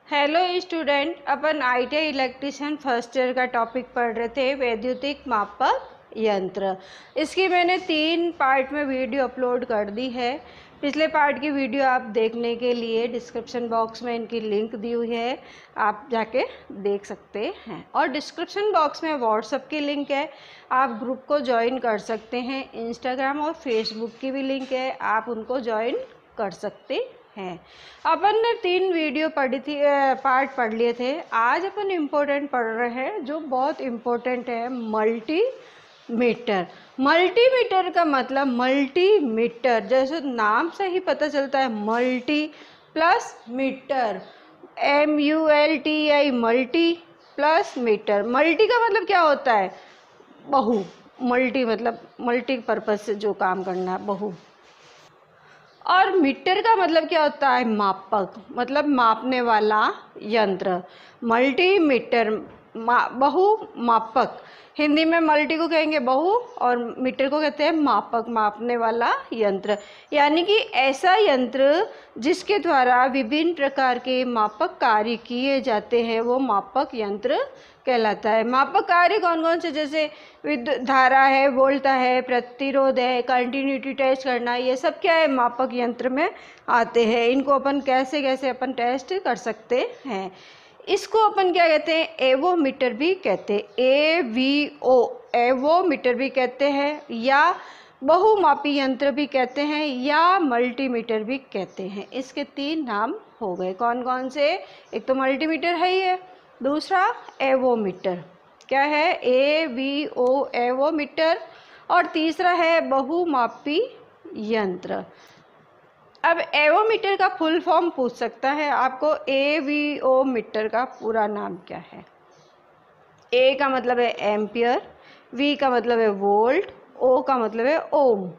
Hello student, अपन ITI electrician first year का topic पढ़ रहे थे, वैद्युतिक मापक यंत्र। इसकी मैंने 3 पार्ट में वीडियो अपलोड कर दी है। पिछले पार्ट की वीडियो आप देखने के लिए डिस्क्रिप्शन बॉक्स में इनकी लिंक दी हुई है, आप जाके देख सकते हैं। और डिस्क्रिप्शन बॉक्स में व्हाट्सएप की लिंक है, आप ग्रुप को ज्वाइन कर सकते हैं। इंस्टाग्राम और फेसबुक की भी लिंक है, आप उनको ज्वाइन कर सकते हैं। अपन ने 3 वीडियो पढ़ी थी, पार्ट पढ़ लिए थे। आज अपन इम्पोर्टेंट पढ़ रहे हैं जो बहुत इम्पोर्टेंट है, मल्टीमीटर। मल्टीमीटर का मतलब मल्टीमीटर, जैसे नाम से ही पता चलता है, multi plus meter, MULTI, multi plus meter. Multi का मतलब क्या होता है? बहु। मल्टी मतलब मल्टी पर्पज से जो काम करना है, बहु। और मीटर का मतलब क्या होता है? मापक, मतलब मापने वाला यंत्र। मल्टीमीटर बहु मापक। हिंदी में मल्टी को कहेंगे बहु और मीटर को कहते हैं मापक, मापने वाला यंत्र। यानी कि ऐसा यंत्र जिसके द्वारा विभिन्न प्रकार के मापक कार्य किए जाते हैं, वो मापक यंत्र कहलाता है। मापक कार्य कौन कौन से? जैसे विद्युत धारा है, वोल्ट है, प्रतिरोध है, कंटिन्यूटी टेस्ट करना, ये सब क्या है? मापक यंत्र में आते हैं। इनको अपन कैसे कैसे अपन टेस्ट कर सकते हैं। इसको अपन क्या कहते हैं? एवोमीटर भी कहते हैं, AVO, एवोमीटर भी कहते हैं, या बहुमापी यंत्र भी कहते हैं, या मल्टीमीटर भी कहते हैं। इसके 3 नाम हो गए। कौन कौन से? एक तो मल्टीमीटर है ही है, दूसरा एवोमीटर। क्या है? AVO, avometer. और तीसरा है बहुमापी यंत्र। अब एवोमीटर का फुल फॉर्म पूछ सकता है आपको। AVO मीटर का पूरा नाम क्या है? A का मतलब है एम्पियर, V का मतलब है वोल्ट, O का मतलब है ओम।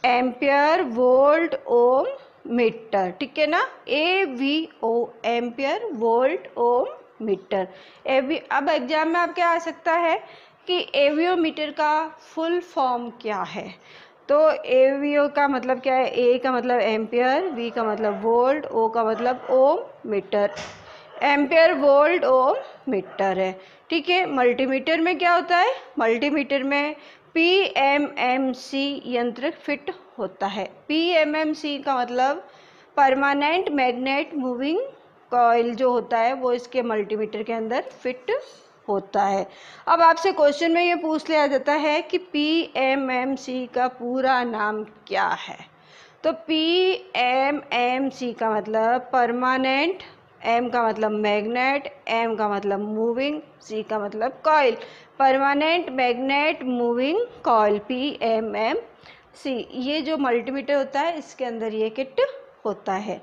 एम्पियर, वोल्ट, ओम, मीटर, ठीक है ना? AVO, एम्पियर, वोल्ट, ओम, मीटर। अब एग्जाम में आपके आ सकता है कि AVO मीटर का फुल फॉर्म क्या है। तो AVO का मतलब क्या है? A का मतलब एम्पियर, V का मतलब वोल्ट, O का मतलब ओम, मीटर। एम्पियर, वोल्ट, ओम, मीटर है, ठीक है। मल्टीमीटर में क्या होता है? मल्टीमीटर में PMMC यंत्र फिट होता है। PMMC का मतलब परमानेंट मैग्नेट मूविंग कॉइल जो होता है, वो इसके मल्टीमीटर के अंदर फिट होता है। अब आपसे क्वेश्चन में ये पूछ लिया जाता है कि PMMC का पूरा नाम क्या है। तो PMMC का मतलब परमानेंट, M का मतलब मैग्नेट, M का मतलब मूविंग, C का मतलब coil. Permanent magnet moving coil, PMMC। ये जो मल्टीमीटर होता है, इसके अंदर ये किट होता है।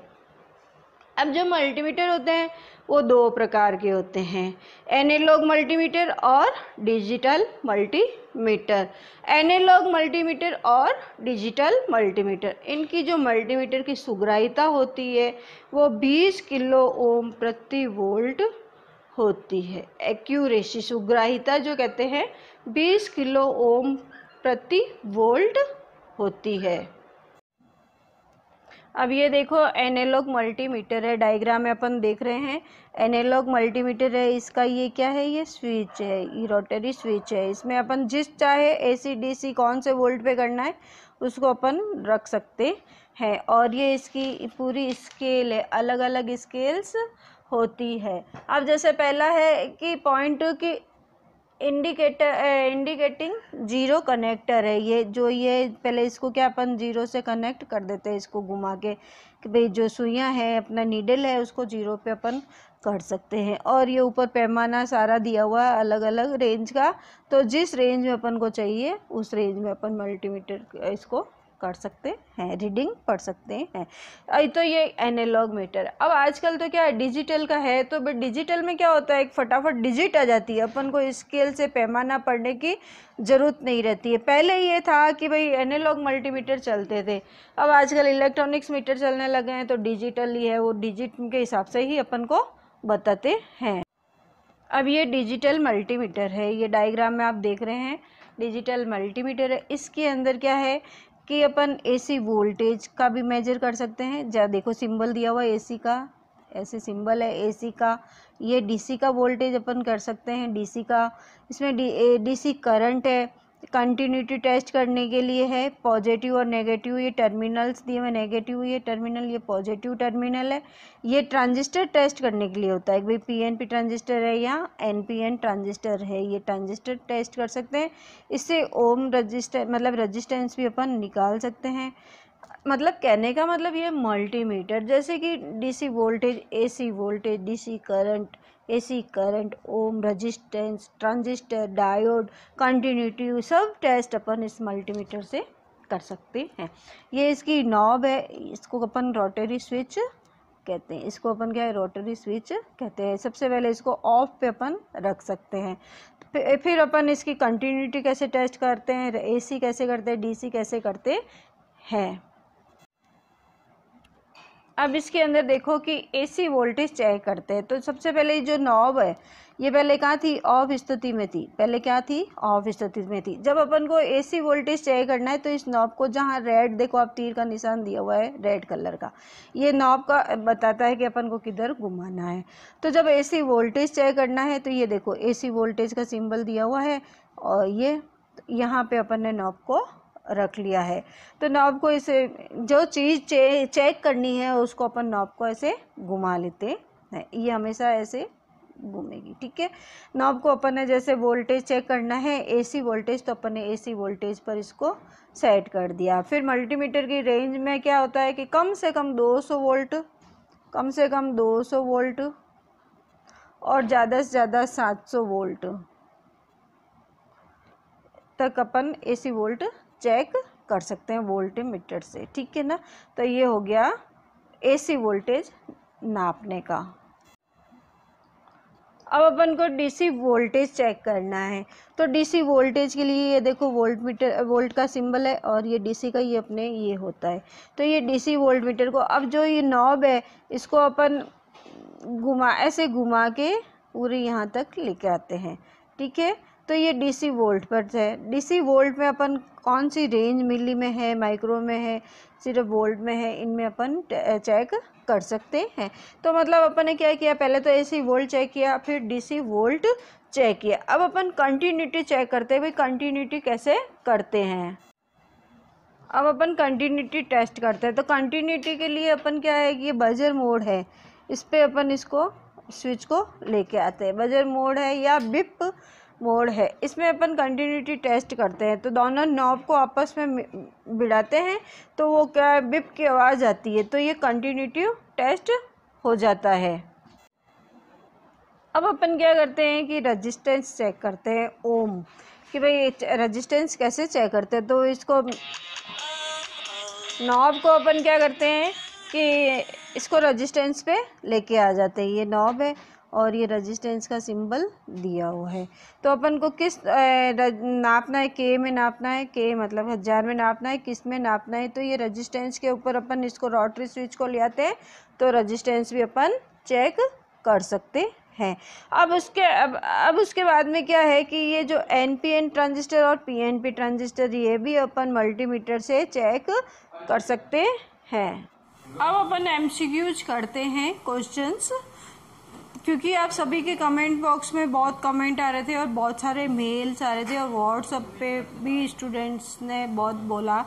अब जो मल्टीमीटर होते हैं वो 2 प्रकार के होते हैं, एनालॉग मल्टीमीटर और डिजिटल मल्टीमीटर। एनालॉग मल्टीमीटर और डिजिटल मल्टीमीटर, इनकी जो मल्टीमीटर की सुग्राहिता होती है वो 20 किलो ओम प्रति वोल्ट होती है। एक्यूरेसी, सुग्राहिता जो कहते हैं, 20 किलो ओम प्रति वोल्ट होती है। अब ये देखो एनालॉग मल्टीमीटर है, डायग्राम में अपन देख रहे हैं। एनालॉग मल्टीमीटर है, इसका ये क्या है? ये स्विच है, ये रोटरी स्विच है। इसमें अपन जिस चाहे AC DC कौन से वोल्ट पे करना है उसको अपन रख सकते हैं। और ये इसकी पूरी स्केल है, अलग अलग स्केल्स होती है। अब जैसे पहला है कि पॉइंट की इंडिकेटिंग जीरो कनेक्टर है। ये जो ये पहले इसको क्या अपन जीरो से कनेक्ट कर देते हैं, इसको घुमा के, कि भाई जो सुइयां है, अपना नीडल है, उसको जीरो पे अपन कर सकते हैं। और ये ऊपर पैमाना सारा दिया हुआ है अलग अलग रेंज का, तो जिस रेंज में अपन को चाहिए उस रेंज में अपन मल्टीमीटर इसको कर सकते हैं, रीडिंग पढ़ सकते हैं। तो ये एनालॉग मीटर। अब आजकल तो क्या है, डिजिटल का है। तो डिजिटल में क्या होता है, एक फटाफट डिजिट आ जाती है, अपन को स्केल से पैमाना पढ़ने की ज़रूरत नहीं रहती है। पहले ये था कि भाई एनालॉग मल्टीमीटर चलते थे, अब आजकल इलेक्ट्रॉनिक्स मीटर चलने लगे हैं, तो डिजिटल ही है, वो डिजिट के हिसाब से ही अपन को बताते हैं। अब ये डिजिटल मल्टीमीटर है, ये डायग्राम में आप देख रहे हैं, डिजिटल मल्टीमीटर है। इसके अंदर क्या है कि अपन AC वोल्टेज का भी मेजर कर सकते हैं। देखो सिंबल दिया हुआ AC का, ऐसे सिंबल है एसी का। ये डीसी का वोल्टेज अपन कर सकते हैं, डीसी का। इसमें डीसी करंट है, कंटिन्यूटी टेस्ट करने के लिए है। पॉजिटिव और नेगेटिव ये टर्मिनल्स दिए हुए, नेगेटिव ये टर्मिनल, ये पॉजिटिव टर्मिनल है। ये ट्रांजिस्टर टेस्ट करने के लिए होता है कि भाई पीएनपी ट्रांजिस्टर है या एनपीएन ट्रांजिस्टर है, ये ट्रांजिस्टर टेस्ट कर सकते हैं। इससे ओम रजिस्टर मतलब रजिस्टेंस भी अपन निकाल सकते हैं। मतलब कहने का मतलब ये मल्टीमीटर, जैसे कि DC voltage, AC voltage, DC current, AC current, ohm, resistance, transistor, diode, continuity, सब टेस्ट अपन इस मल्टीमीटर से कर सकते हैं। ये इसकी नॉब है, इसको अपन रोटरी स्विच कहते हैं। इसको अपन क्या है, रोटरी स्विच कहते हैं। सबसे पहले इसको ऑफ पे अपन रख सकते हैं। फिर अपन इसकी कंटिन्यूटी कैसे टेस्ट करते हैं, एसी कैसे करते हैं, डीसी कैसे करते हैं। अब इसके अंदर देखो कि एसी वोल्टेज चेक करते हैं। तो सबसे पहले जो नॉब है ये पहले कहाँ थी, ऑफ स्थिति में थी। पहले क्या थी, ऑफ स्थिति में थी। जब अपन को एसी वोल्टेज चेक करना है तो इस नॉब को, जहाँ रेड देखो आप तीर का निशान दिया हुआ है रेड कलर का, ये नॉब का बताता है कि अपन को किधर घुमाना है। तो जब एसी वोल्टेज चेक करना है तो ये देखो एसी वोल्टेज का सिंबल दिया हुआ है और ये यहाँ पे अपन ने नॉब को रख लिया है। तो नॉब को इसे जो चीज़ चेक करनी है उसको अपन नॉब को ऐसे घुमा लेते हैं, ये हमेशा ऐसे घूमेगी। ठीक है, नॉब को अपन ने जैसे वोल्टेज चेक करना है एसी वोल्टेज, तो अपन ने एसी वोल्टेज पर इसको सेट कर दिया। फिर मल्टीमीटर की रेंज में क्या होता है कि कम से कम 200 वोल्ट, कम से कम 200 वोल्ट और ज़्यादा से ज़्यादा 700 वोल्ट तक अपन एसी वोल्ट चेक कर सकते हैं वोल्टमीटर से। ठीक है ना, तो ये हो गया एसी वोल्टेज नापने का। अब अपन को डीसी वोल्टेज चेक करना है। तो डीसी वोल्टेज के लिए ये देखो वोल्टमीटर, वोल्ट का सिंबल है और ये डीसी का ये अपने ये होता है। तो ये डीसी वोल्टमीटर को, अब जो ये नॉब है इसको अपन ऐसे घुमा के पूरे यहाँ तक लेके आते हैं। ठीक है, तो ये डीसी वोल्ट पर है। डीसी वोल्ट में अपन कौन सी रेंज, मिली में है, माइक्रो में है, सिर्फ वोल्ट में है, इनमें अपन चेक कर सकते हैं। तो मतलब अपन ने क्या किया, पहले तो एसी वोल्ट चेक किया, फिर डीसी वोल्ट चेक किया। अब अपन कंटिन्यूटी चेक करते हैं। भाई कंटिन्यूटी कैसे करते हैं, अब अपन कंटिन्यूटी टेस्ट करते हैं। तो कंटिन्यूटी के लिए अपन क्या है कि ये बजर मोड है, इस पर अपन इसको स्विच को लेके आते हैं। बजर मोड है या बिप मोड है, इसमें अपन कंटिन्यूटी टेस्ट करते हैं। तो दोनों नॉब को आपस में भिड़ाते हैं तो वो क्या है, बिप की आवाज़ आती है, तो ये कंटिन्यूटी टेस्ट हो जाता है। अब अपन क्या करते हैं कि रेजिस्टेंस चेक करते हैं, ओम, कि भाई रेजिस्टेंस कैसे चेक करते हैं। तो इसको नॉब को अपन क्या करते हैं कि इसको रेजिस्टेंस पे लेके आ जाते हैं। ये नॉब है और ये रेजिस्टेंस का सिंबल दिया हुआ है। तो अपन को किस नापना है, के में नापना है, के मतलब 1000 में नापना है, किस में नापना है। तो ये रेजिस्टेंस के ऊपर अपन इसको रोटरी स्विच को ले आते हैं तो रेजिस्टेंस भी अपन चेक कर सकते हैं। अब उसके बाद में क्या है कि ये जो एनपीएन ट्रांजिस्टर और पीएनपी ट्रांजिस्टर, ये भी अपन मल्टीमीटर से चेक कर सकते हैं। अब अपन एमसीक्यूज करते हैं क्वेश्चंस, क्योंकि आप सभी के कमेंट बॉक्स में बहुत कमेंट आ रहे थे और बहुत सारे मेल्स आ रहे थे और व्हाट्सएप पे भी स्टूडेंट्स ने बहुत बोला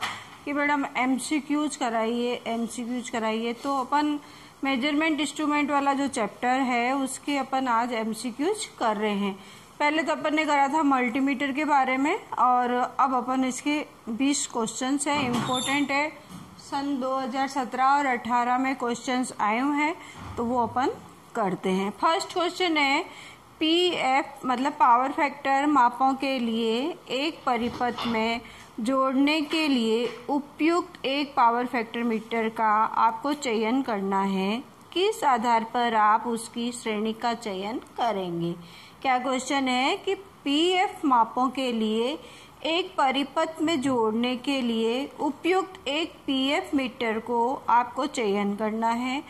कि मैडम एमसीक्यूज कराइए। तो अपन मेजरमेंट इंस्ट्रूमेंट वाला जो चैप्टर है उसके अपन आज एमसीक्यूज कर रहे हैं। पहले तो अपन ने करा था मल्टीमीटर के बारे में और अब अपन इसके 20 क्वेश्चंस हैं, इम्पोर्टेंट है। सन 2017 और 18 में क्वेश्चंस आए हुए हैं तो वो अपन करते हैं। फर्स्ट क्वेश्चन है पीएफ मतलब पावर फैक्टर मापों के लिए एक परिपथ में जोड़ने के लिए उपयुक्त एक पावर फैक्टर मीटर का आपको चयन करना है। किस आधार पर आप उसकी श्रेणी का चयन करेंगे। क्या क्वेश्चन है कि पीएफ मापों के लिए एक परिपथ में जोड़ने के लिए उपयुक्त एक पीएफ मीटर को आपको चयन करना है।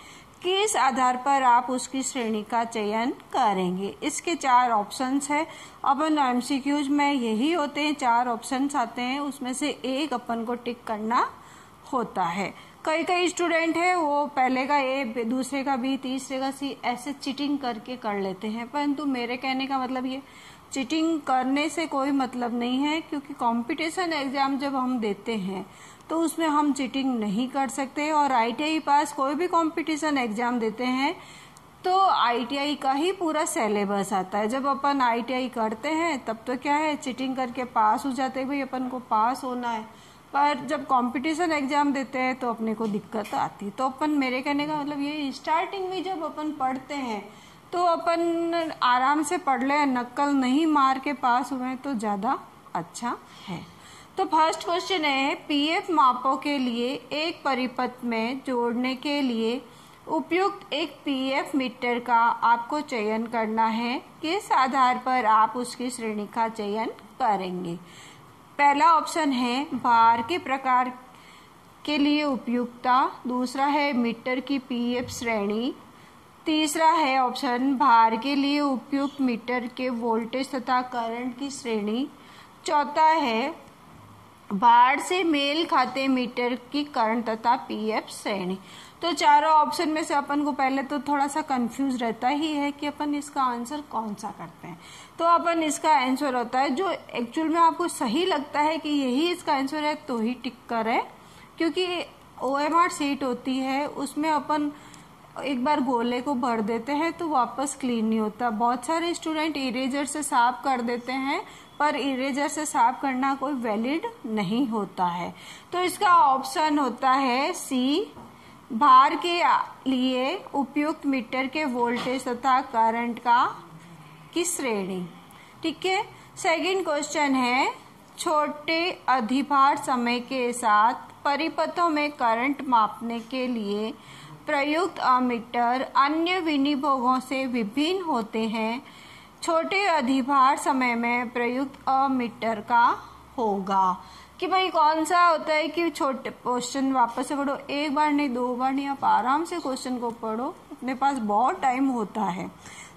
किस आधार पर आप उसकी श्रेणी का चयन करेंगे। इसके 4 ऑप्शंस है। अपन एमसीक्यूज में यही होते हैं, 4 ऑप्शंस आते हैं, उसमें से एक अपन को टिक करना होता है। कई कई स्टूडेंट है वो पहले का ए, दूसरे का बी, तीसरे का सी, ऐसे चीटिंग करके कर लेते हैं। परंतु मेरे कहने का मतलब ये चीटिंग करने से कोई मतलब नहीं है, क्योंकि कंपटीशन एग्जाम जब हम देते हैं तो उसमें हम चीटिंग नहीं कर सकते। और ITI पास कोई भी कंपटीशन एग्जाम देते हैं तो ITI का ही पूरा सिलेबस आता है। जब अपन ITI करते हैं तब तो क्या है, चीटिंग करके पास हो जाते हैं, भाई अपन को पास होना है। पर जब कंपटीशन एग्जाम देते हैं तो अपने को दिक्कत आती। तो अपन, मेरे कहने का मतलब ये, स्टार्टिंग में जब अपन पढ़ते हैं तो अपन आराम से पढ़ ले, नक्कल नहीं मार के पास हुए तो ज़्यादा अच्छा है। तो फर्स्ट क्वेश्चन है, PF मापों के लिए एक परिपथ में जोड़ने के लिए उपयुक्त एक PF मीटर का आपको चयन करना है। किस आधार पर आप उसकी श्रेणी का चयन करेंगे? पहला ऑप्शन है भार के प्रकार के लिए उपयुक्तता, दूसरा है मीटर की PF श्रेणी, तीसरा है ऑप्शन भार के लिए उपयुक्त मीटर के वोल्टेज तथा करंट की श्रेणी, चौथा है भार से मेल खाते मीटर की करंट तथा PF श्रेणी। तो चारों ऑप्शन में से अपन को पहले तो थोड़ा सा कंफ्यूज रहता ही है कि अपन इसका आंसर कौन सा करते हैं। तो अपन इसका आंसर होता है जो एक्चुअल में आपको सही लगता है कि यही इसका आंसर है तो ही टिक करें, क्योंकि OMR सीट होती है उसमें अपन एक बार गोले को भर देते हैं तो वापस क्लीन नहीं होता। बहुत सारे स्टूडेंट इरेजर से साफ कर देते हैं, पर इरेजर से साफ करना कोई वैलिड नहीं होता है। तो इसका ऑप्शन होता है सी, भार के लिए उपयुक्त मीटर के वोल्टेज तथा करंट की श्रेणी। ठीक है। सेकंड क्वेश्चन है, छोटे अधिभार समय के साथ परिपथों में करंट मापने के लिए प्रयुक्त अमीटर अन्य विनिभोगों से विभिन्न होते हैं। छोटे अधिभार समय में प्रयुक्त अमीटर का होगा कि भाई कौन सा होता है कि छोटे, क्वेश्चन वापस से पढ़ो, एक बार नहीं, दो बार नहीं, आप आराम से क्वेश्चन को पढ़ो, अपने पास बहुत टाइम होता है।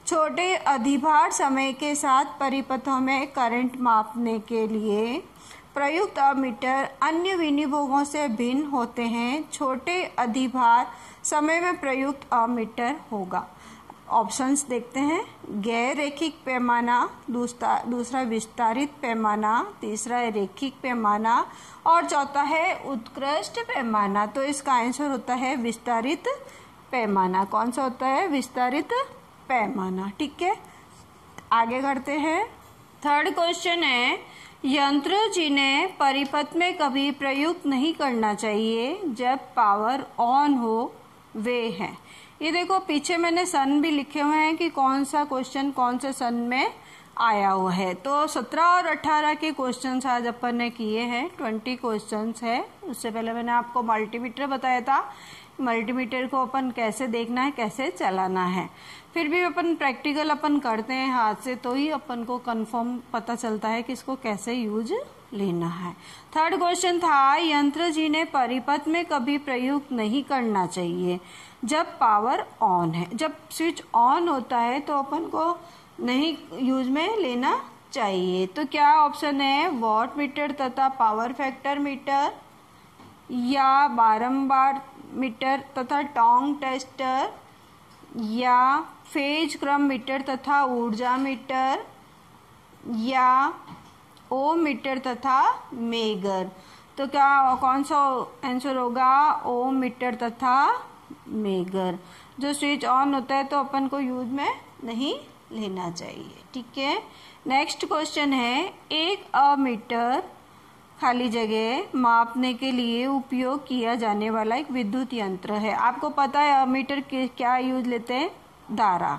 छोटे अधिभार समय के साथ परिपथों में करंट मापने के लिए प्रयुक्त अमीटर अन्य विनिभोगों से भिन्न होते हैं। छोटे अधिभार समय में प्रयुक्त अमीटर होगा। ऑप्शंस देखते हैं, गैर रेखिक पैमाना, दूसरा विस्तारित पैमाना, तीसरा है रेखिक पैमाना और चौथा है उत्कृष्ट पैमाना। तो इसका आंसर होता है विस्तारित पैमाना। कौन सा होता है? विस्तारित पैमाना। ठीक है, आगे करते हैं। थर्ड क्वेश्चन है, यंत्र जिन्हें परिपथ में कभी प्रयुक्त नहीं करना चाहिए जब पावर ऑन हो वे हैं। ये देखो पीछे मैंने सन भी लिखे हुए हैं कि कौन सा क्वेश्चन कौन से सन में आया हुआ है। तो 17 और 18 के क्वेश्चंस आज अपन ने किए हैं, 20 क्वेश्चंस है। उससे पहले मैंने आपको मल्टीमीटर बताया था, मल्टीमीटर को अपन कैसे देखना है, कैसे चलाना है। फिर भी अपन प्रैक्टिकल अपन करते हैं हाथ से, तो ही अपन को कंफर्म पता चलता है कि इसको कैसे यूज लेना है। थर्ड क्वेश्चन था, यंत्र जिन्हें परिपथ में कभी प्रयुक्त नहीं करना चाहिए जब पावर ऑन है। जब स्विच ऑन होता है तो अपन को नहीं यूज में लेना चाहिए। तो क्या ऑप्शन है? वॉट मीटर तथा पावर फैक्टर मीटर, या बारंबार मीटर तथा टोंग टेस्टर, या फेज क्रम मीटर तथा ऊर्जा मीटर, या ओ मीटर तथा मेगर। तो क्या कौन सा आंसर होगा? ओ मीटर तथा मेगर। जो स्विच ऑन होता है तो अपन को यूज में नहीं लेना चाहिए। ठीक है, नेक्स्ट क्वेश्चन है, एक अमीटर खाली जगह मापने के लिए उपयोग किया जाने वाला एक विद्युत यंत्र है। आपको पता है अमीटर के क्या यूज लेते हैं? धारा।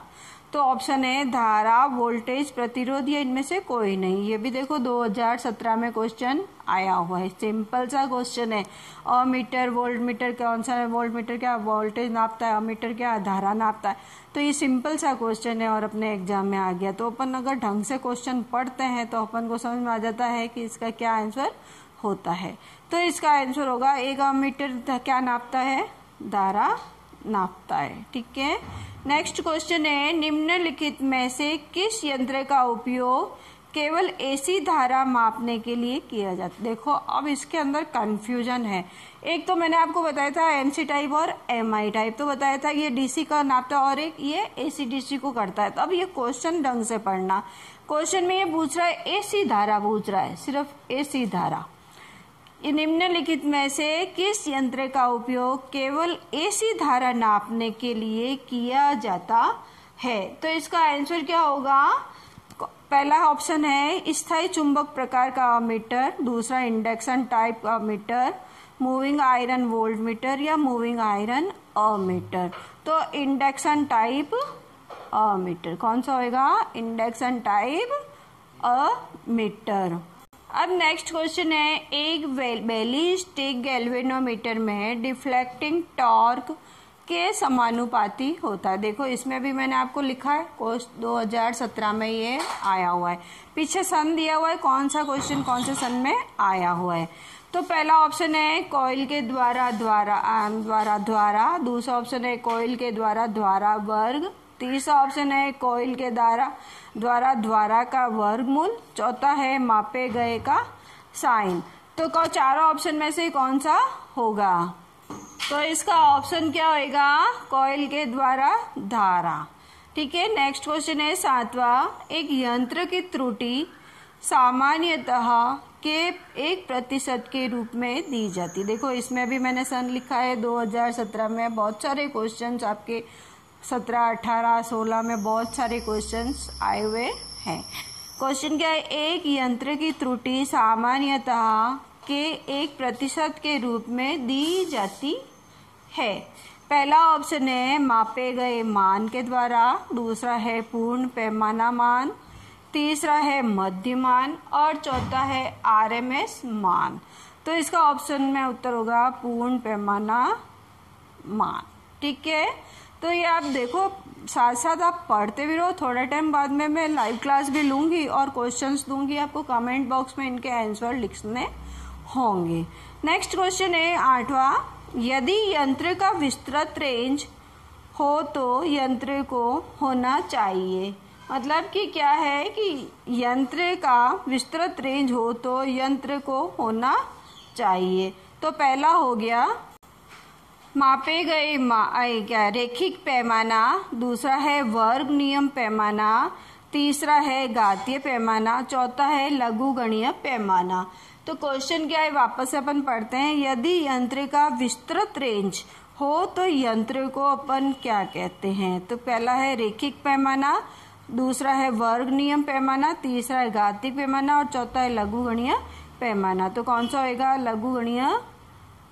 तो ऑप्शन है धारा, वोल्टेज, प्रतिरोध, या इनमें से कोई नहीं। ये भी देखो 2017 में क्वेश्चन आया हुआ है, सिंपल सा क्वेश्चन है। अमीटर, वोल्ट मीटर कौन सा है? वोल्ट मीटर क्या वोल्टेज नापता है, अमीटर क्या धारा नापता है। तो ये सिंपल सा क्वेश्चन है और अपने एग्जाम में आ गया। तो अपन अगर ढंग से क्वेश्चन पढ़ते हैं तो अपन को समझ में आ जाता है कि इसका क्या आंसर होता है। तो इसका आंसर होगा, एक अमीटर क्या नापता है? धारा नापता है। ठीक है, नेक्स्ट क्वेश्चन है, निम्नलिखित में से किस यंत्र का उपयोग केवल एसी धारा मापने के लिए किया जाता है। देखो अब इसके अंदर कंफ्यूजन है। एक तो मैंने आपको बताया था एनसी टाइप और एमआई टाइप, तो बताया था ये डीसी का नापता और एक ये एसी डीसी को करता है। तो अब ये क्वेश्चन ढंग से पढ़ना। क्वेश्चन में ये पूछ रहा है एसी धारा पूछ रहा है, सिर्फ एसी धारा। निम्नलिखित में से किस यंत्र का उपयोग केवल एसी धारा नापने के लिए किया जाता है? तो इसका आंसर क्या होगा? पहला ऑप्शन है स्थायी चुंबक प्रकार का अमीटर, दूसरा इंडक्शन टाइप का ammeter, moving iron volt meter या मूविंग आयरन अमीटर। तो इंडक्शन टाइप अमीटर कौन सा होगा? Induction type ammeter. अब नेक्स्ट क्वेश्चन है, एक बैलिस्टिक गैल्वेनोमीटर में डिफ्लेक्टिंग टॉर्क के समानुपाती होता है। देखो इसमें भी मैंने आपको लिखा है, क्वेश्चन 2017 में ये आया हुआ है। पीछे सन दिया हुआ है, कौन सा क्वेश्चन कौन से सन में आया हुआ है। तो पहला ऑप्शन है कॉइल के द्वारा, दूसरा ऑप्शन है कॉइल के द्वारा वर्ग, तीसरा ऑप्शन है कॉइल के द्वारा का वर्गमूल, चौथा है मापे गए का साइन। तो चारों ऑप्शन में से कौन सा होगा? तो इसका ऑप्शन क्या होगा? कॉइल के द्वारा धारा। ठीक है। नेक्स्ट क्वेश्चन है 7वां, एक यंत्र की त्रुटि सामान्यतः के 1% के रूप में दी जाती। देखो इसमें भी मैंने सन लिखा है 2017 में। बहुत सारे क्वेश्चंस आपके 17, 18, 16 में बहुत सारे क्वेश्चंस आए हुए हैं। क्वेश्चन क्या है? एक यंत्र की त्रुटि सामान्यतः के 1% के रूप में दी जाती है। पहला ऑप्शन है मापे गए मान के द्वारा, दूसरा है पूर्ण पैमाना मान, तीसरा है मध्य मान और चौथा है आरएमएस मान। तो इसका ऑप्शन में उत्तर होगा पूर्ण पैमाना मान। ठीक है। तो ये आप देखो साथ साथ आप पढ़ते भी रहो। थोड़ा टाइम बाद में मैं लाइव क्लास भी लूंगी और क्वेश्चंस दूंगी आपको, कमेंट बॉक्स में इनके आंसर लिखने होंगे। नेक्स्ट क्वेश्चन है 8वां, यदि यंत्र का विस्तृत रेंज हो तो यंत्र को होना चाहिए। मतलब कि क्या है कि यंत्र का विस्तृत रेंज हो तो यंत्र को होना चाहिए। तो पहला हो गया मापे गए रैखिक पैमाना, दूसरा है वर्ग नियम पैमाना, तीसरा है घातीय पैमाना, चौथा है लघुगणीय पैमाना। तो क्वेश्चन क्या है वापस से अपन पढ़ते हैं। यदि यंत्र का विस्तृत रेंज हो तो यंत्र को अपन क्या कहते हैं? तो पहला है रैखिक पैमाना, दूसरा है वर्ग नियम पैमाना, तीसरा है घातीय पैमाना और चौथा है लघुगणीय पैमाना। तो कौन सा होगा? लघुगणीय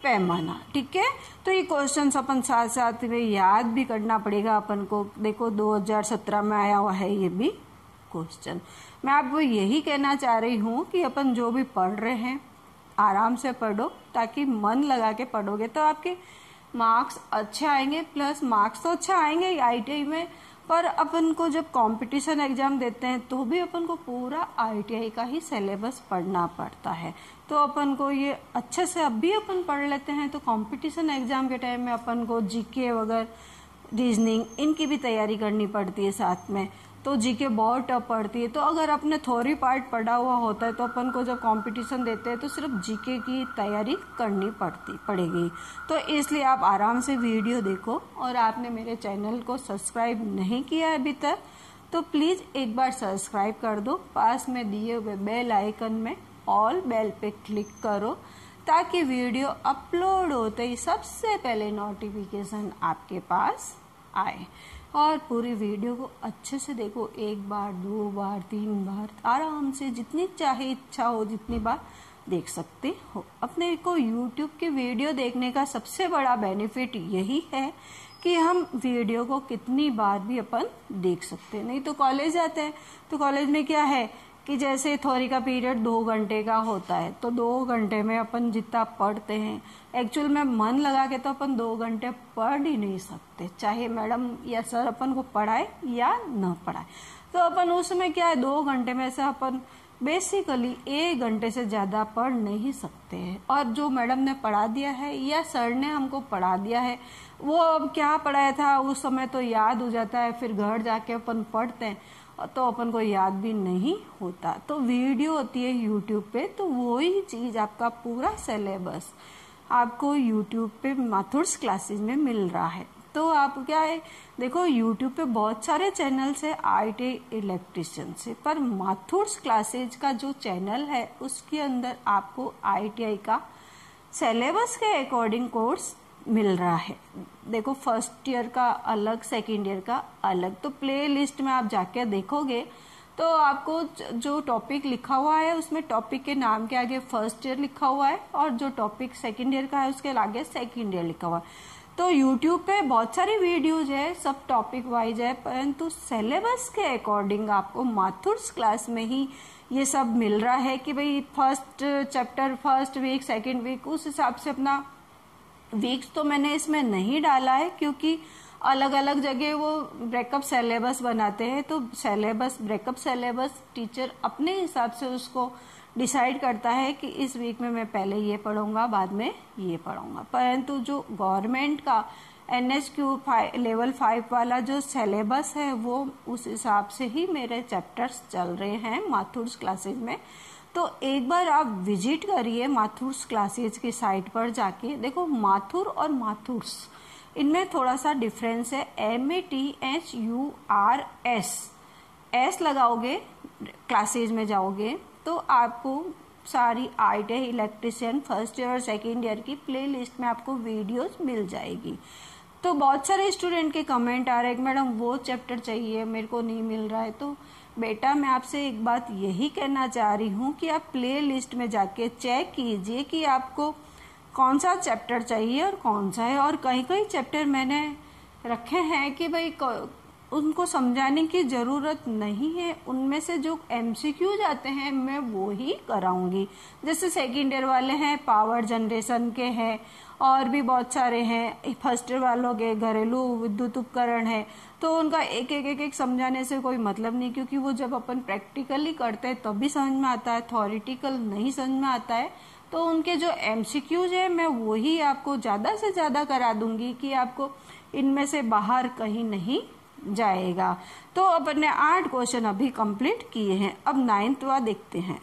पैमाना। ठीक है। तो ये क्वेश्चन अपन साथ साथ में याद भी करना पड़ेगा अपन को। देखो 2017 में आया हुआ है ये भी क्वेश्चन। मैं आपको यही कहना चाह रही हूँ कि अपन जो भी पढ़ रहे हैं आराम से पढ़ो, ताकि मन लगा के पढ़ोगे तो आपके मार्क्स अच्छे आएंगे। प्लस मार्क्स तो अच्छा आएंगे आईटीआई में, पर अपन को जब कंपटीशन एग्जाम देते हैं तो भी अपन को पूरा आईटीआई का ही सिलेबस पढ़ना पड़ता है। तो अपन को ये अच्छे से अब भी अपन पढ़ लेते हैं तो कंपटीशन एग्जाम के टाइम में अपन को जीके वगैरह, रीजनिंग, इनकी भी तैयारी करनी पड़ती है साथ में। तो जीके बहुत टफ पड़ती है। तो अगर अपने थ्योरी पार्ट पढ़ा हुआ होता है तो अपन को जब कंपटीशन देते हैं तो सिर्फ जीके की तैयारी करनी पड़ेगी। तो इसलिए आप आराम से वीडियो देखो। और आपने मेरे चैनल को सब्सक्राइब नहीं किया अभी तक तो प्लीज़ एक बार सब्सक्राइब कर दो। पास में दिए हुए बेल आइकन में ऑल बेल पे क्लिक करो, ताकि वीडियो अपलोड होते ही सबसे पहले नोटिफिकेशन आपके पास आए। और पूरी वीडियो को अच्छे से देखो, 1 बार 2 बार 3 बार आराम से, जितनी चाहे इच्छा हो जितनी बार देख सकते हो। अपने को यूट्यूब की वीडियो देखने का सबसे बड़ा बेनिफिट यही है कि हम वीडियो को कितनी बार भी अपन देख सकते हैं। नहीं तो कॉलेज जाते हैं तो कॉलेज में क्या है कि जैसे थ्योरी का पीरियड 2 घंटे का होता है तो 2 घंटे में अपन जितना पढ़ते हैं एक्चुअल में मन लगा के तो अपन 2 घंटे पढ़ ही नहीं सकते, चाहे मैडम या सर अपन को पढ़ाए या न पढ़ाए। तो अपन उस समय क्या है 2 घंटे में से अपन बेसिकली 1 घंटे से ज़्यादा पढ़ नहीं सकते हैं। और जो मैडम ने पढ़ा दिया है या सर ने हमको पढ़ा दिया है वो अब क्या पढ़ाया था उस समय तो याद हो जाता है, फिर घर जाके अपन पढ़ते हैं तो अपन को याद भी नहीं होता। तो वीडियो होती है यूट्यूब पे, तो वही चीज़ आपका पूरा सिलेबस आपको यूट्यूब पे माथुर्स क्लासेस में मिल रहा है। तो आप क्या है, देखो यूट्यूब पे बहुत सारे चैनल्स है IIT इलेक्ट्रिशियन से, पर माथुर्स क्लासेज का जो चैनल है उसके अंदर आपको IITI का सिलेबस के अकॉर्डिंग कोर्स मिल रहा है। देखो फर्स्ट ईयर का अलग, सेकेंड ईयर का अलग। तो प्ले लिस्ट में आप जाके देखोगे तो आपको जो टॉपिक लिखा हुआ है उसमें टॉपिक के नाम के आगे फर्स्ट ईयर लिखा हुआ है और जो टॉपिक सेकेंड ईयर का है उसके आगे सेकेंड ईयर लिखा हुआ है। तो यूट्यूब पे बहुत सारी वीडियोज है, सब टॉपिक वाइज है, परंतु सिलेबस के अकॉर्डिंग आपको माथुर्स क्लास में ही ये सब मिल रहा है कि भाई first chapter first week, second week, उस हिसाब से अपना वीक्स तो मैंने इसमें नहीं डाला है क्योंकि अलग अलग जगह वो ब्रेकअप सिलेबस बनाते हैं। तो सिलेबस, ब्रेकअप सिलेबस टीचर अपने हिसाब से उसको डिसाइड करता है कि इस वीक में मैं पहले ये पढ़ूंगा, बाद में ये पढ़ूंगा। परंतु जो गवर्नमेंट का NHQ लेवल 5 वाला जो सिलेबस है वो उस हिसाब से ही मेरे चैप्टर्स चल रहे हैं माथुर्स क्लासेज में। तो एक बार आप विजिट करिए माथुर्स क्लासेज की साइट पर जाके। देखो माथुर और माथुर्स इनमें थोड़ा सा डिफरेंस है। MATHURS एस लगाओगे क्लासेज में जाओगे तो आपको सारी IIT इलेक्ट्रिशियन फर्स्ट ईयर और सेकेंड ईयर की प्ले लिस्ट में आपको वीडियोस मिल जाएगी। तो बहुत सारे स्टूडेंट के कमेंट आ रहे हैं कि मैडम वो चैप्टर चाहिए, मेरे को नहीं मिल रहा है। तो बेटा मैं आपसे एक बात यही कहना चाह रही हूँ कि आप प्ले लिस्ट में जाके चेक कीजिए कि आपको कौन सा चैप्टर चाहिए और कौन सा है। और कई कई चैप्टर मैंने रखे हैं कि भाई उनको समझाने की जरूरत नहीं है, उनमें से जो MCQ आते हैं मैं वो ही कराऊंगी। जैसे सेकेंड ईयर वाले हैं पावर जनरेशन के हैं और भी बहुत सारे हैं, फर्स्ट ईयर वालों के घरेलू विद्युत उपकरण है। तो उनका एक एक समझाने से कोई मतलब नहीं, क्योंकि वो जब अपन प्रैक्टिकली करते हैं तब भी समझ में आता है, थ्योरेटिकल नहीं समझ में आता है। तो उनके जो MCQ है मैं वही आपको ज्यादा से ज्यादा करा दूंगी कि आपको इनमें से बाहर कहीं नहीं जाएगा। तो अपन ने 8 क्वेश्चन अभी कंप्लीट किए हैं। अब 9वां देखते हैं।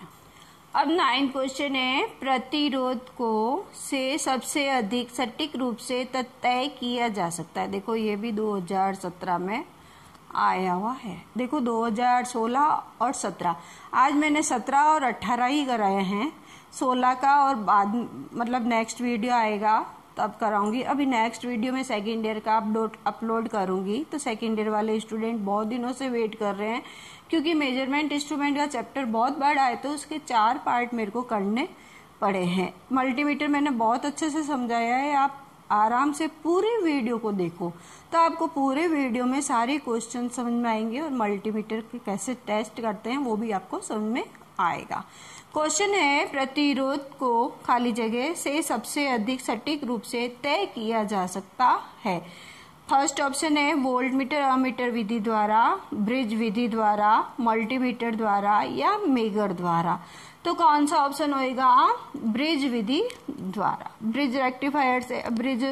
अब 9 क्वेश्चन है, प्रतिरोध को से सबसे अधिक सटीक रूप से तय किया जा सकता है। देखो ये भी 2017 में आया हुआ है। देखो 2016 और 17, आज मैंने 17 और 18 ही कराए हैं, 16 का और बाद मतलब नेक्स्ट वीडियो आएगा तब कराऊंगी। अभी नेक्स्ट वीडियो में सेकेंड ईयर का अपलोड करूंगी। तो सेकेंड ईयर वाले स्टूडेंट बहुत दिनों से वेट कर रहे हैं क्योंकि मेजरमेंट इंस्ट्रूमेंट का चैप्टर बहुत बड़ा है तो उसके 4 पार्ट मेरे को करने पड़े हैं। मल्टीमीटर मैंने बहुत अच्छे से समझाया है, आप आराम से पूरी वीडियो को देखो तो आपको पूरे वीडियो में सारे क्वेश्चन समझ में आएंगे और मल्टीमीटर के कैसे टेस्ट करते हैं वो भी आपको समझ में आएगा। क्वेश्चन है, प्रतिरोध को खाली जगह से सबसे अधिक सटीक रूप से तय किया जा सकता है। फर्स्ट ऑप्शन है वोल्टमीटर अमीटर विधि द्वारा, ब्रिज विधि द्वारा, मल्टीमीटर द्वारा या मेगर द्वारा। तो कौन सा ऑप्शन होएगा? ब्रिज विधि द्वारा। ब्रिज रेक्टिफायर से, ब्रिज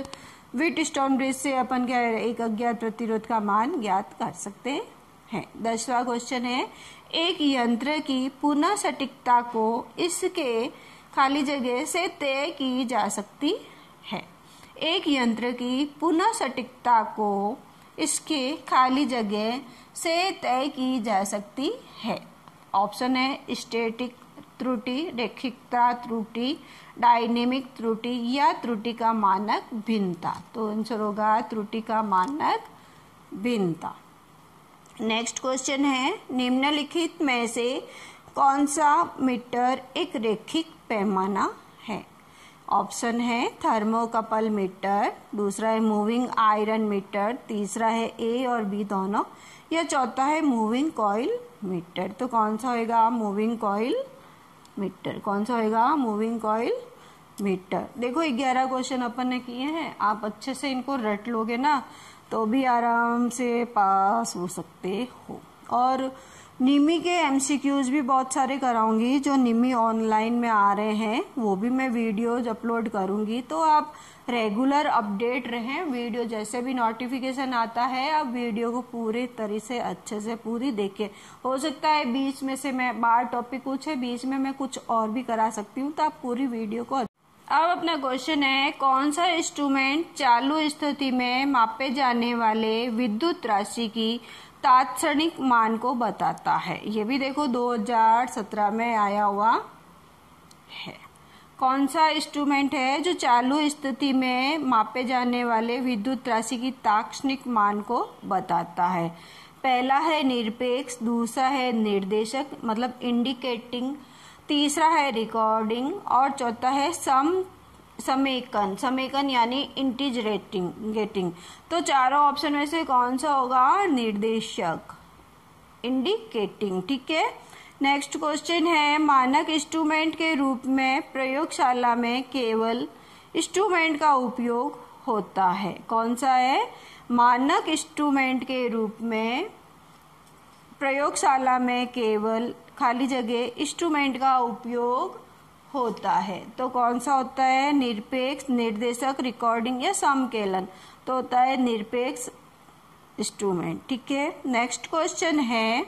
व्हीटस्टोन ब्रिज से अपन क्या एक अज्ञात प्रतिरोध का मान ज्ञात कर सकते हैं। 10वां क्वेश्चन है, एक यंत्र की पुनः सटीकता को इसके खाली जगह से तय की जा सकती है। एक यंत्र की पुनः सटीकता को इसके खाली जगह से तय की जा सकती है। ऑप्शन है स्टैटिक त्रुटि, रैखिकता त्रुटि, डायनेमिक त्रुटि या त्रुटि का मानक भिन्नता। तो आंसर होगा त्रुटि का मानक भिन्नता। नेक्स्ट क्वेश्चन है, निम्नलिखित में से कौन सा मीटर एक रैखिक पैमाना है? ऑप्शन है थर्मोकपल मीटर, दूसरा है मूविंग आयरन मीटर, तीसरा है ए और बी दोनों, या चौथा है मूविंग कॉइल मीटर। तो कौन सा होगा? Moving coil meter. कौन सा होगा? Moving coil meter. देखो 11 क्वेश्चन अपन ने किए हैं, आप अच्छे से इनको रट लोगे ना तो भी आराम से पास हो सकते हो। और निमी के एमसीक्यूज भी बहुत सारे कराऊंगी, जो निमी ऑनलाइन में आ रहे हैं वो भी मैं वीडियोज अपलोड करूंगी। तो आप रेगुलर अपडेट रहें, वीडियो जैसे भी नोटिफिकेशन आता है आप वीडियो को पूरी तरह से अच्छे से पूरी देखें। हो सकता है बीच में से मैं बार टॉपिक कुछ है, बीच में मैं कुछ और भी करा सकती हूँ, तो आप पूरी वीडियो को। अब अपना क्वेश्चन है, कौन सा इंस्ट्रूमेंट चालू स्थिति में मापे जाने वाले विद्युत राशि की तात्क्षणिक मान को बताता है। ये भी देखो 2017 में आया हुआ है। कौन सा इंस्ट्रूमेंट है जो चालू स्थिति में मापे जाने वाले विद्युत राशि की तात्क्षणिक मान को बताता है? पहला है निरपेक्ष, दूसरा है निर्देशक मतलब इंडिकेटिंग, तीसरा है रिकॉर्डिंग और चौथा है समेकन यानी इंटीग्रेटिंग। तो चारों ऑप्शन में से कौन सा होगा? निर्देशक, इंडिकेटिंग। ठीक है। नेक्स्ट क्वेश्चन है, मानक इंस्ट्रूमेंट के रूप में प्रयोगशाला में केवल इंस्ट्रूमेंट का उपयोग होता है। कौन सा है? मानक इंस्ट्रूमेंट के रूप में प्रयोगशाला में केवल खाली जगह इंस्ट्रूमेंट का उपयोग होता है। तो कौन सा होता है? निरपेक्ष, निर्देशक, रिकॉर्डिंग या समकेलन। तो होता है निरपेक्ष इंस्ट्रूमेंट। ठीक है। नेक्स्ट क्वेश्चन है,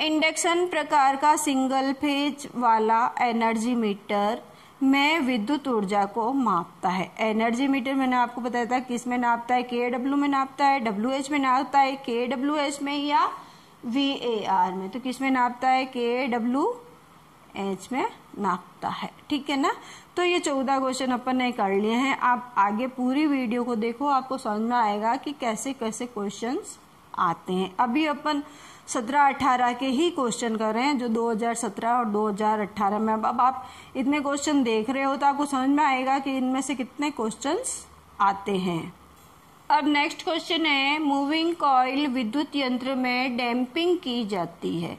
इंडक्शन प्रकार का सिंगल फेज वाला एनर्जी मीटर में विद्युत ऊर्जा को मापता है। एनर्जी मीटर मैंने आपको बताया था किस में नापता है? KW में नापता है, WH में नापता है, KWH में या VAR में। तो किस में नापता है? KWH में नापता है। ठीक है ना। तो ये 14 क्वेश्चन अपन ने कर लिए हैं। आप आगे पूरी वीडियो को देखो, आपको समझ में आएगा कि कैसे कैसे क्वेश्चंस आते हैं। अभी अपन 17-18 के ही क्वेश्चन कर रहे हैं, जो 2017 और 2018 में। अब आप इतने क्वेश्चन देख रहे हो तो आपको समझ में आएगा कि इनमें से कितने क्वेश्चंस आते हैं। अब नेक्स्ट क्वेश्चन है, मूविंग कॉइल विद्युत यंत्र में डैम्पिंग की जाती है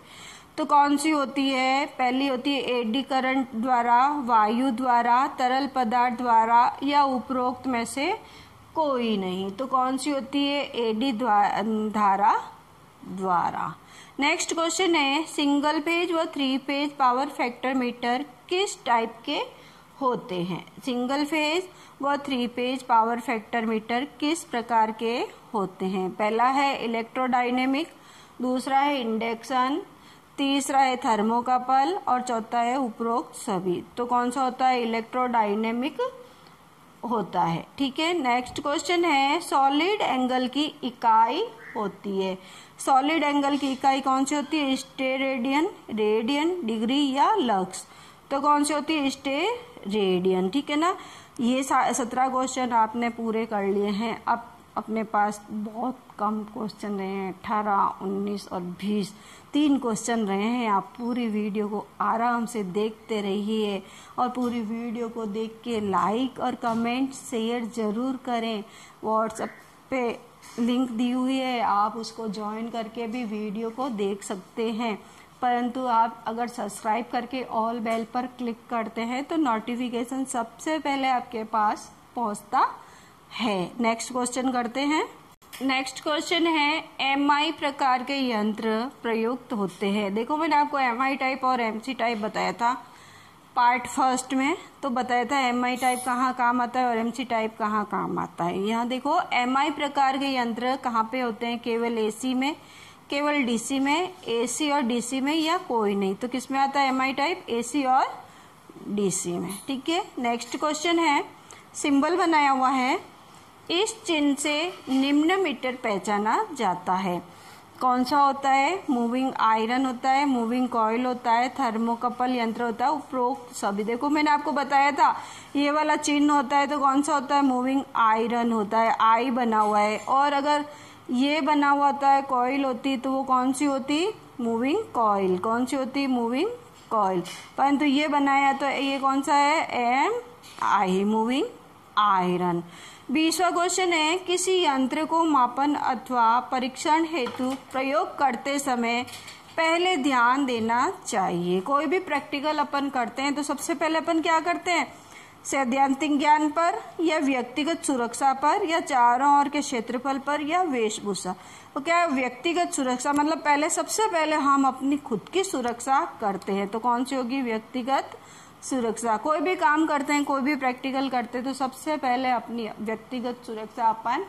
तो कौन सी होती है? पहली होती है एडी करंट द्वारा, वायु द्वारा, तरल पदार्थ द्वारा या उपरोक्त में से कोई नहीं। तो कौन सी होती है? एडी धारा द्वारा। नेक्स्ट क्वेश्चन है, सिंगल फेज व 3 फेज पावर फैक्टर मीटर किस टाइप के होते हैं? सिंगल फेज व 3 फेज पावर फैक्टर मीटर किस प्रकार के होते हैं? पहला है इलेक्ट्रोडायनेमिक, दूसरा है इंडक्शन, तीसरा है थर्मोकपल और चौथा है उपरोक्त सभी। तो कौन सा होता है? इलेक्ट्रोडायनेमिक होता है। ठीक है। नेक्स्ट क्वेश्चन है, सॉलिड एंगल की इकाई होती है। सॉलिड एंगल की इकाई कौन सी होती है? स्टेरेडियन, रेडियन, डिग्री या लक्स। तो कौन सी होती है? स्टेरेडियन। ठीक है ना। ये 17 क्वेश्चन आपने पूरे कर लिए हैं। अब अपने पास बहुत कम क्वेश्चन रहे हैं, 18, 19 और 20, 3 क्वेश्चन रहे हैं। आप पूरी वीडियो को आराम से देखते रहिए और पूरी वीडियो को देख के लाइक और कमेंट शेयर जरूर करें। व्हाट्सएप पे लिंक दी हुई है, आप उसको ज्वाइन करके भी वीडियो को देख सकते हैं। परंतु आप अगर सब्सक्राइब करके ऑल बेल पर क्लिक करते हैं तो नोटिफिकेशन सबसे पहले आपके पास पहुंचता है। नेक्स्ट क्वेश्चन करते हैं। नेक्स्ट क्वेश्चन है, MI प्रकार के यंत्र प्रयुक्त होते हैं। देखो मैंने आपको MI टाइप और MC टाइप बताया था पार्ट फर्स्ट में, तो बताया था MI टाइप कहाँ काम आता है और MC टाइप कहाँ काम आता है। यहाँ देखो MI प्रकार के यंत्र कहाँ पे होते हैं? केवल AC में, केवल DC में, AC और DC में या कोई नहीं। तो किस में आता है MI टाइप? AC और DC में। ठीक है। नेक्स्ट क्वेश्चन है, सिंबल बनाया हुआ है, इस चिन्ह से निम्न मीटर पहचाना जाता है। कौन सा होता है? मूविंग आयरन होता है, मूविंग कॉइल होता है, थर्मोकपल यंत्र होता है, उपरोक्त सभी। देखो मैंने आपको बताया था ये वाला चिन्ह होता है तो कौन सा होता है? मूविंग आयरन होता है, आई बना हुआ है। और अगर ये बना हुआ होता है कॉइल होती तो वो कौन सी होती? Moving coil. कौन सी होती? Moving coil. परंतु ये बनाया तो ये कौन सा है? MI, moving iron. 20वां क्वेश्चन है, किसी यंत्र को मापन अथवा परीक्षण हेतु प्रयोग करते समय पहले ध्यान देना चाहिए। कोई भी प्रैक्टिकल अपन करते हैं तो सबसे पहले अपन क्या करते हैं? सैद्धांतिक ज्ञान पर, या व्यक्तिगत सुरक्षा पर, या चारों ओर के क्षेत्रफल पर, या वेशभूषा। तो क्या है व्यक्तिगत सुरक्षा, मतलब पहले सबसे पहले हम अपनी खुद की सुरक्षा करते हैं, तो कौन सी होगी व्यक्तिगत सुरक्षा। कोई भी काम करते हैं, कोई भी प्रैक्टिकल करते हैं, तो सबसे पहले अपनी व्यक्तिगत सुरक्षा अपन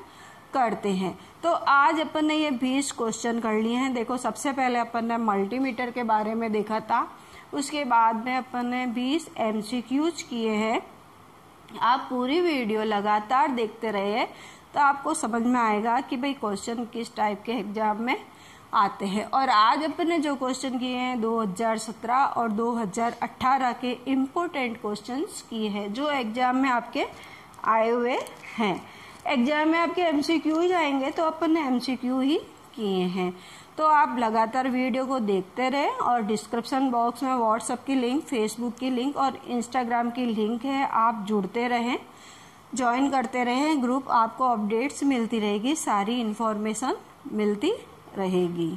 करते हैं। तो आज अपन ने ये 20 क्वेश्चन कर लिए हैं। देखो सबसे पहले अपन ने मल्टीमीटर के बारे में देखा था, उसके बाद में अपन ने 20 MCQs किए हैं। आप पूरी वीडियो लगातार देखते रहे तो आपको समझ में आएगा कि भाई क्वेश्चन किस टाइप के एग्जाम में आते हैं। और आज अपन ने जो क्वेश्चन किए हैं 2017 और 2018 के इम्पोर्टेंट क्वेश्चंस किए हैं जो एग्जाम में आपके आए हुए हैं। एग्जाम में आपके MCQ ही आएंगे तो अपन ने MCQ ही किए हैं। तो आप लगातार वीडियो को देखते रहें और डिस्क्रिप्शन बॉक्स में व्हाट्सएप की लिंक, फेसबुक की लिंक और इंस्टाग्राम की लिंक है, आप जुड़ते रहें, ज्वाइन करते रहें ग्रुप, आपको अपडेट्स मिलती रहेगी, सारी इन्फॉर्मेशन मिलती रहेगी।